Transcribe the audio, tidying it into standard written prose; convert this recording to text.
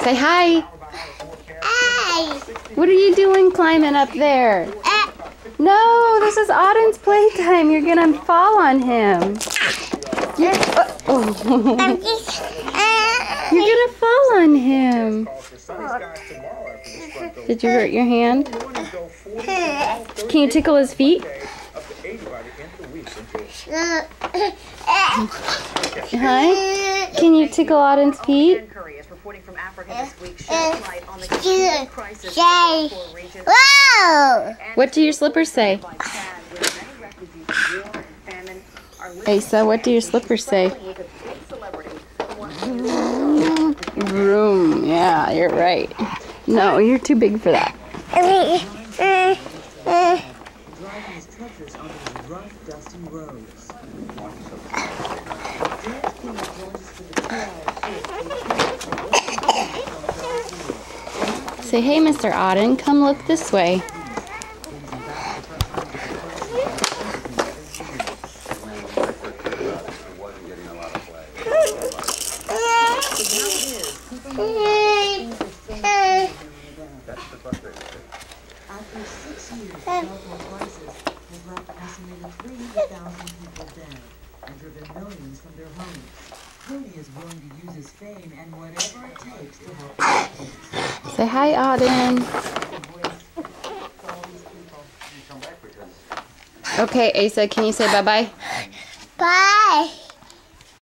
Say hi. Hi. What are you doing climbing up there? No, this is Auden's playtime. You're going to fall on him. You're going to fall on him. Did you hurt your hand? Can you tickle his feet? Hi? Can you tickle Auden's feet? Whoa! What do your slippers say? Asa, what do your slippers say? Vroom. Yeah, you're right. No, you're too big for that. Say, hey, Mr. Auden, come look this way. After 6 years, the Belfort crisis has left an estimated 300,000 people dead and driven millions from their homes. Cody is willing to use his fame and whatever it takes to help kids. Say hi, Auden. Okay, Asa, can you say bye-bye? Bye.